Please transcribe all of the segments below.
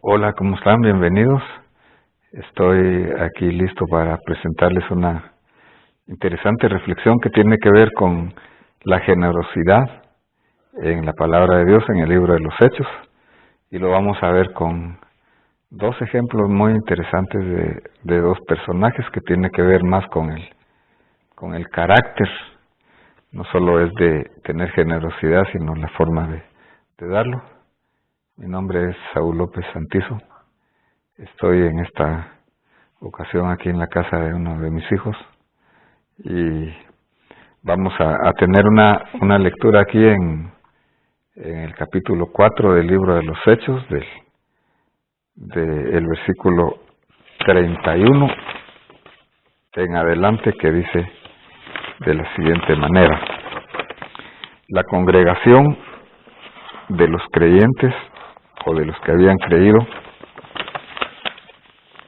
Hola, ¿cómo están? Bienvenidos. Estoy aquí listo para presentarles una interesante reflexión que tiene que ver con la generosidad en la palabra de Dios en el libro de los Hechos. Y lo vamos a ver con dos ejemplos muy interesantes de dos personajes que tienen que ver más con el carácter. No solo es de tener generosidad, sino la forma de darlo. Mi nombre es Saúl López Santizo. Estoy en esta ocasión aquí en la casa de uno de mis hijos y vamos a tener una lectura aquí en el capítulo 4 del libro de los Hechos, del versículo 31 en adelante, que dice de la siguiente manera: la congregación de los creyentes o de los que habían creído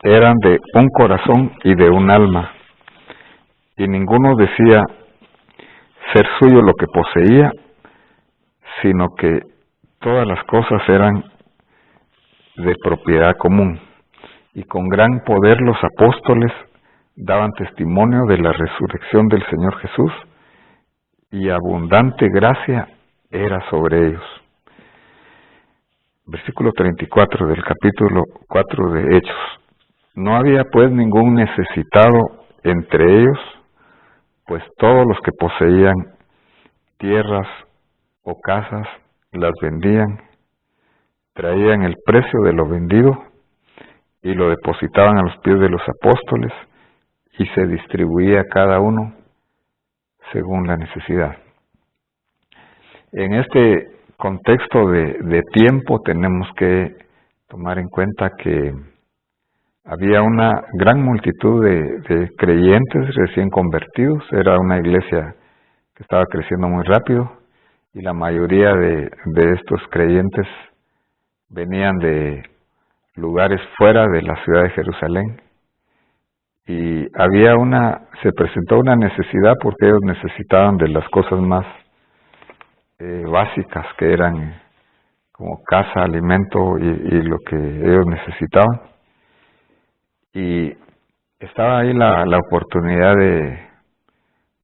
eran de un corazón y de un alma, y ninguno decía ser suyo lo que poseía, sino que todas las cosas eran de propiedad común. Y con gran poder los apóstoles daban testimonio de la resurrección del Señor Jesús, y abundante gracia era sobre ellos. Versículo 34 del capítulo 4 de Hechos. No había pues ningún necesitado entre ellos, pues todos los que poseían tierras o casas las vendían, traían el precio de lo vendido y lo depositaban a los pies de los apóstoles, y se distribuía cada uno según la necesidad. En este contexto de tiempo tenemos que tomar en cuenta que había una gran multitud de creyentes recién convertidos. Era una iglesia que estaba creciendo muy rápido, y la mayoría de estos creyentes venían de lugares fuera de la ciudad de Jerusalén. Y se presentó una necesidad porque ellos necesitaban de las cosas más básicas, que eran como casa, alimento y lo que ellos necesitaban. Y estaba ahí la oportunidad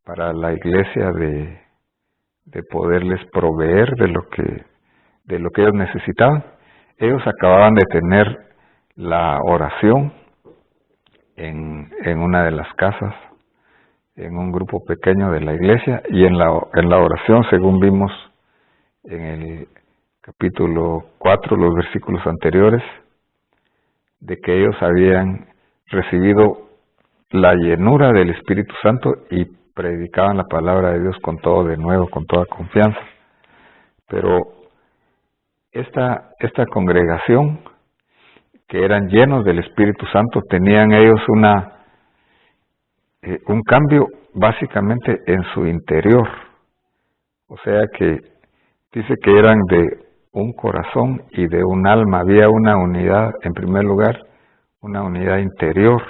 para la iglesia de poderles proveer de lo que ellos necesitaban. Ellos acababan de tener la oración en una de las casas, en un grupo pequeño de la iglesia, y en la oración, según vimos en el capítulo 4, los versículos anteriores, de que ellos habían recibido la llenura del Espíritu Santo y predicaban la palabra de Dios con todo de nuevo, con toda confianza. Pero esta congregación, que eran llenos del Espíritu Santo, tenían ellos un cambio básicamente en su interior. O sea que dice que eran de un corazón y de un alma. Había una unidad, en primer lugar, una unidad interior.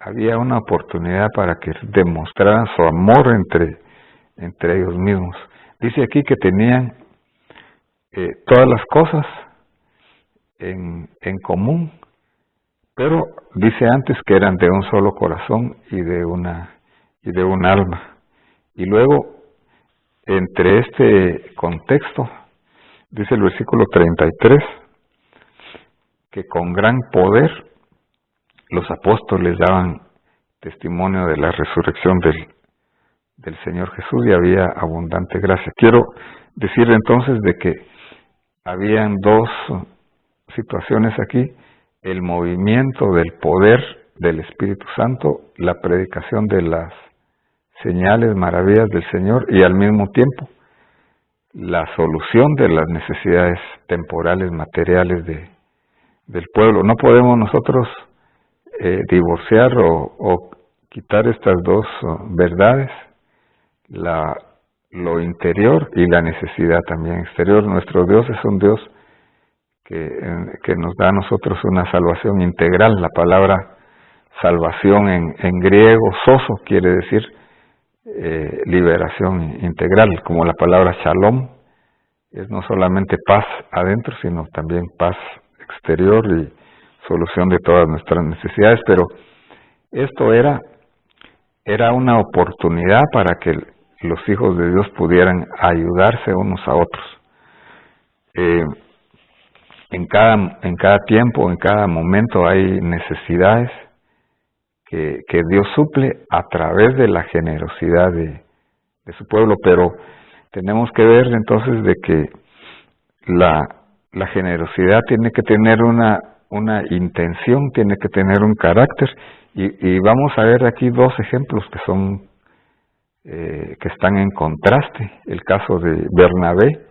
Había una oportunidad para que demostraran su amor entre ellos mismos. Dice aquí que tenían todas las cosas en común, pero dice antes que eran de un solo corazón y de un alma. Y luego, entre este contexto, dice el versículo 33, que con gran poder los apóstoles daban testimonio de la resurrección del Señor Jesús, y había abundante gracia. Quiero decir entonces de que habían dos situaciones aquí: el movimiento del poder del Espíritu Santo, la predicación de las señales, maravillas del Señor, y al mismo tiempo la solución de las necesidades temporales, materiales del pueblo. No podemos nosotros divorciar o quitar estas dos verdades, lo interior y la necesidad también exterior. Nuestro Dios es un Dios que nos da a nosotros una salvación integral. La palabra salvación en griego, sozo, quiere decir liberación integral, como la palabra shalom es no solamente paz adentro, sino también paz exterior y solución de todas nuestras necesidades. Pero esto era una oportunidad para que los hijos de Dios pudieran ayudarse unos a otros. En cada tiempo, en cada momento hay necesidades que Dios suple a través de la generosidad de su pueblo, pero tenemos que ver entonces de que la generosidad tiene que tener una intención, tiene que tener un carácter, y vamos a ver aquí dos ejemplos que son que están en contraste: el caso de Bernabé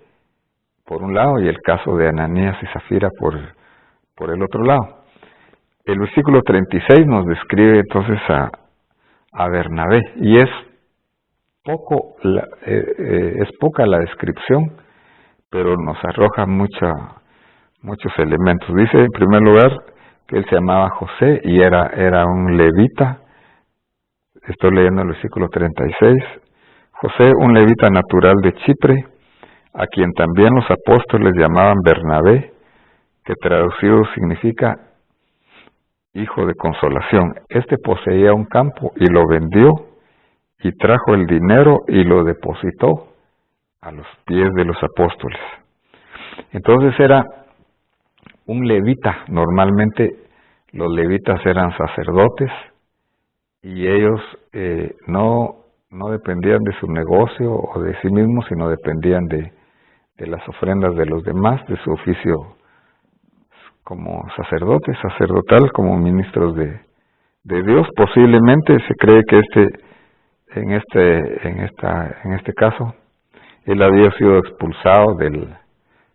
por un lado y el caso de Ananías y Zafira por el otro lado. El versículo 36 nos describe entonces a Bernabé, y es poca la descripción, pero nos arroja muchos elementos. Dice en primer lugar que él se llamaba José y era un levita. Estoy leyendo el versículo 36. José, un levita natural de Chipre, a quien también los apóstoles llamaban Bernabé, que traducido significa hijo de consolación. Este poseía un campo y lo vendió, y trajo el dinero y lo depositó a los pies de los apóstoles. Entonces era un levita. Normalmente los levitas eran sacerdotes, y ellos no dependían de su negocio o de sí mismos, sino dependían de las ofrendas de los demás, de su oficio como sacerdotes, sacerdotal, como ministros de Dios. Posiblemente se cree que en este caso él había sido expulsado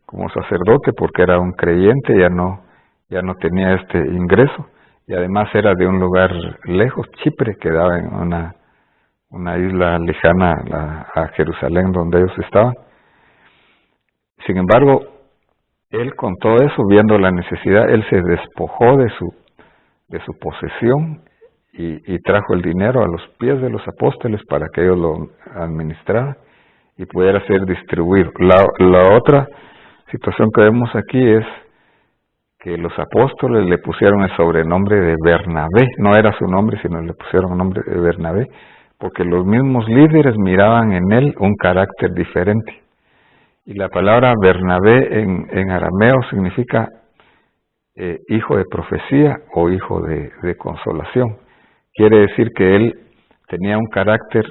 como sacerdote porque era un creyente, ya no tenía este ingreso, y además era de un lugar lejos. Chipre quedaba en una isla lejana a Jerusalén, donde ellos estaban. Sin embargo, él, con todo eso, viendo la necesidad, él se despojó de su posesión y trajo el dinero a los pies de los apóstoles para que ellos lo administraran y pudiera ser distribuido. La otra situación que vemos aquí es que los apóstoles le pusieron el sobrenombre de Bernabé. No era su nombre, sino le pusieron el nombre de Bernabé, porque los mismos líderes miraban en él un carácter diferente. Y la palabra Bernabé en arameo significa hijo de profecía o hijo de consolación. Quiere decir que él tenía un carácter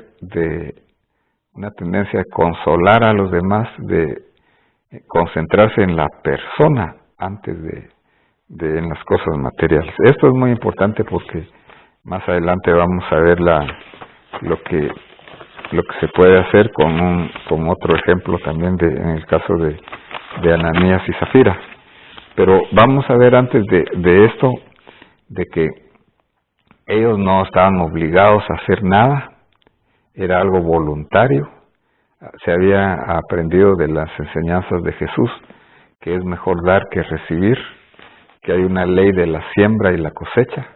una tendencia de consolar a los demás, de concentrarse en la persona antes en las cosas materiales. Esto es muy importante porque más adelante vamos a ver lo que se puede hacer con otro ejemplo también en el caso de Ananías y Zafira. Pero vamos a ver antes de esto, de que ellos no estaban obligados a hacer nada, era algo voluntario. Se había aprendido de las enseñanzas de Jesús que es mejor dar que recibir, que hay una ley de la siembra y la cosecha,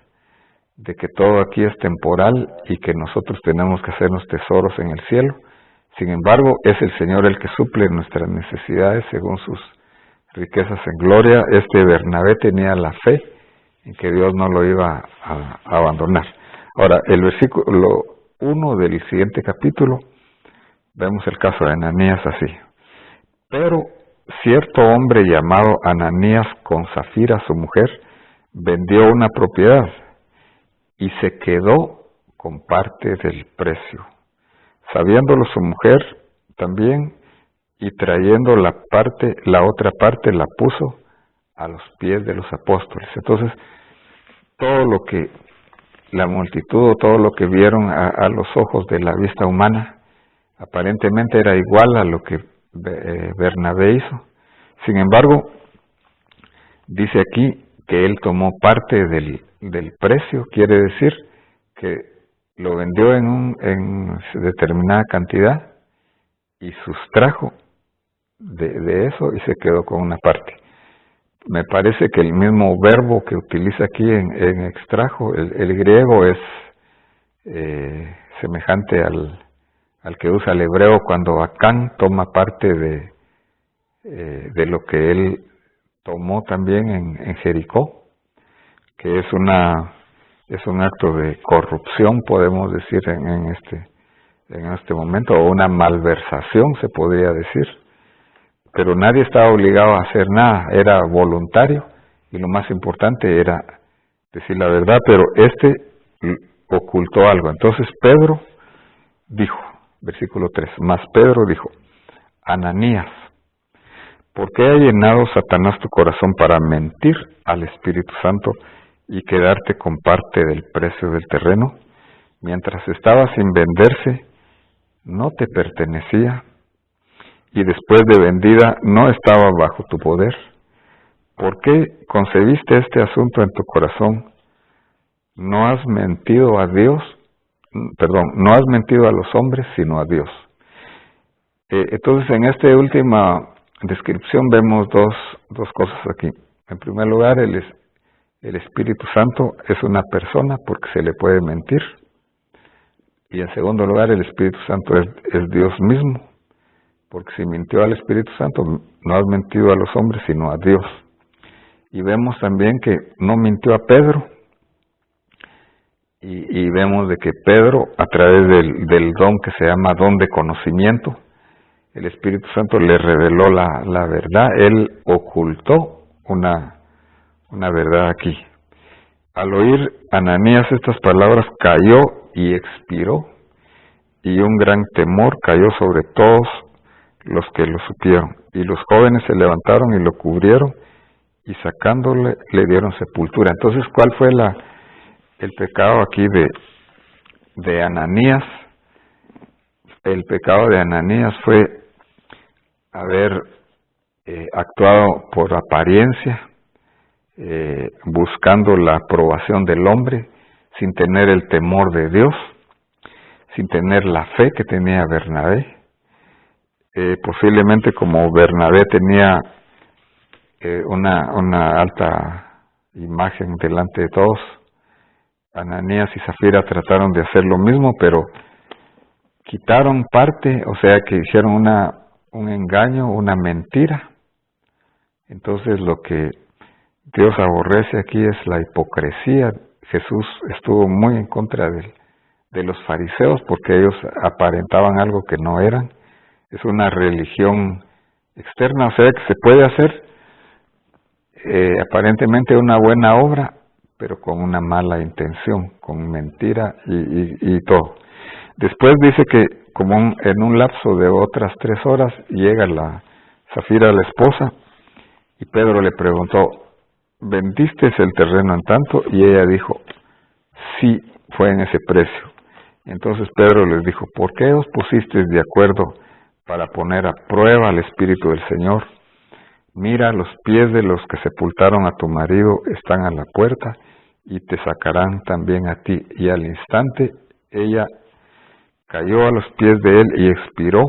de que todo aquí es temporal y que nosotros tenemos que hacernos tesoros en el cielo. Sin embargo, es el Señor el que suple nuestras necesidades según sus riquezas en gloria. Este Bernabé tenía la fe en que Dios no lo iba a abandonar. Ahora, el versículo 1 del siguiente capítulo, vemos el caso de Ananías así. Pero cierto hombre llamado Ananías, con Zafira su mujer, vendió una propiedad y se quedó con parte del precio. Sabiéndolo su mujer también, y trayendo la otra parte la puso a los pies de los apóstoles. Entonces, todo lo que la multitud, todo lo que vieron a los ojos de la vista humana, aparentemente era igual a lo que Bernabé hizo. Sin embargo, dice aquí que él tomó parte del precio. Quiere decir que lo vendió en determinada cantidad y sustrajo de eso y se quedó con una parte. Me parece que el mismo verbo que utiliza aquí en extrajo, el griego, es semejante al que usa el hebreo cuando Acán toma parte de lo que él tomó también en Jericó, que es un acto de corrupción, podemos decir en este momento, o una malversación se podría decir, pero nadie estaba obligado a hacer nada, era voluntario, y lo más importante era decir la verdad, pero ocultó algo. Entonces Pedro dijo, versículo 3, mas Pedro dijo, Ananías, ¿por qué ha llenado Satanás tu corazón para mentir al Espíritu Santo y quedarte con parte del precio del terreno? Mientras estaba sin venderse, no te pertenecía, y después de vendida no estaba bajo tu poder. ¿Por qué concebiste este asunto en tu corazón? No has mentido a Dios, no has mentido a los hombres, sino a Dios. Entonces, en esta última descripción vemos dos cosas aquí. En primer lugar, el Espíritu Santo es una persona porque se le puede mentir. Y en segundo lugar, el Espíritu Santo es Dios mismo, porque si mintió al Espíritu Santo, no has mentido a los hombres, sino a Dios. Y vemos también que no mintió a Pedro, y vemos de que Pedro, a través del don que se llama don de conocimiento, el Espíritu Santo le reveló la verdad. Él ocultó una verdad aquí. Al oír Ananías estas palabras, cayó y expiró, y un gran temor cayó sobre todos los que lo supieron. Y los jóvenes se levantaron y lo cubrieron, y sacándole le dieron sepultura. Entonces, ¿cuál fue el pecado aquí de Ananías? El pecado de Ananías fue haber actuado por apariencia, buscando la aprobación del hombre, sin tener el temor de Dios, sin tener la fe que tenía Bernabé. Posiblemente como Bernabé tenía una alta imagen delante de todos, Ananías y Zafira trataron de hacer lo mismo, pero quitaron parte, o sea que hicieron un engaño, una mentira. Entonces lo que Dios aborrece aquí es la hipocresía. Jesús estuvo muy en contra de los fariseos porque ellos aparentaban algo que no eran. Es una religión externa, o sea que se puede hacer aparentemente una buena obra, pero con una mala intención, con mentira y todo. Después dice que como en un lapso de otras 3 horas llega la Zafira, la esposa, y Pedro le preguntó, ¿vendiste el terreno en tanto? Y ella dijo, sí, fue en ese precio. Entonces Pedro les dijo, ¿por qué os pusisteis de acuerdo para poner a prueba al Espíritu del Señor? Mira, los pies de los que sepultaron a tu marido están a la puerta y te sacarán también a ti. Y al instante ella cayó a los pies de él y expiró.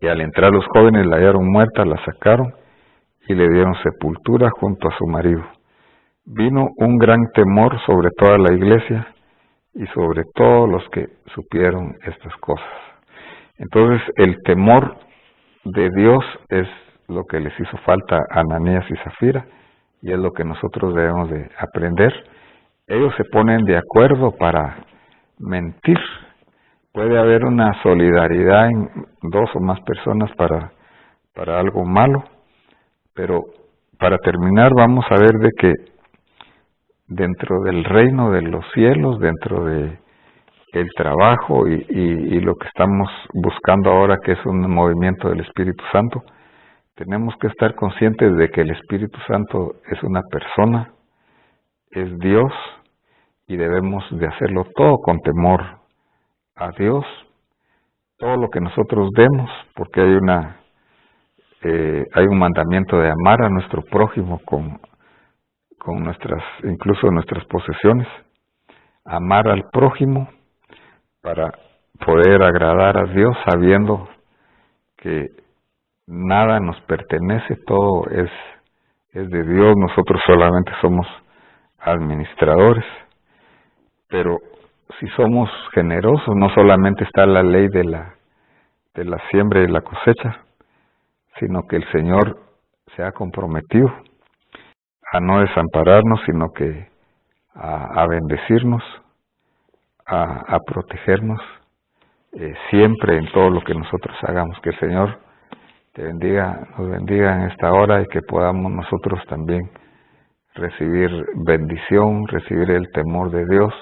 Y al entrar los jóvenes la hallaron muerta, la sacaron y le dieron sepultura junto a su marido. Vino un gran temor sobre toda la iglesia y sobre todos los que supieron estas cosas. Entonces el temor de Dios es lo que les hizo falta a Ananías y Zafira, y es lo que nosotros debemos de aprender. Ellos se ponen de acuerdo para mentir. Puede haber una solidaridad en 2 o más personas para algo malo, pero para terminar vamos a ver de que dentro del reino de los cielos, dentro de el trabajo y lo que estamos buscando ahora, que es un movimiento del Espíritu Santo, tenemos que estar conscientes de que el Espíritu Santo es una persona, es Dios, y debemos de hacerlo todo con temor a Dios, todo lo que nosotros demos, porque hay un mandamiento de amar a nuestro prójimo con incluso nuestras posesiones, amar al prójimo para poder agradar a Dios, sabiendo que nada nos pertenece, todo es de Dios, nosotros solamente somos administradores. Pero si somos generosos, no solamente está la ley de la siembra y la cosecha, sino que el Señor se ha comprometido a no desampararnos, sino que a bendecirnos, a protegernos siempre en todo lo que nosotros hagamos. Que el Señor nos bendiga en esta hora y que podamos nosotros también recibir bendición, recibir el temor de Dios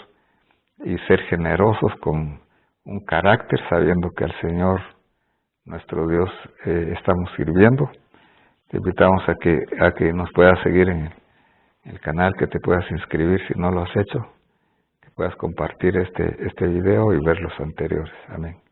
y ser generosos con un carácter, sabiendo que al Señor, nuestro Dios, estamos sirviendo. Te invitamos a que nos puedas seguir en el canal, que te puedas inscribir si no lo has hecho, que puedas compartir este video y ver los anteriores. Amén.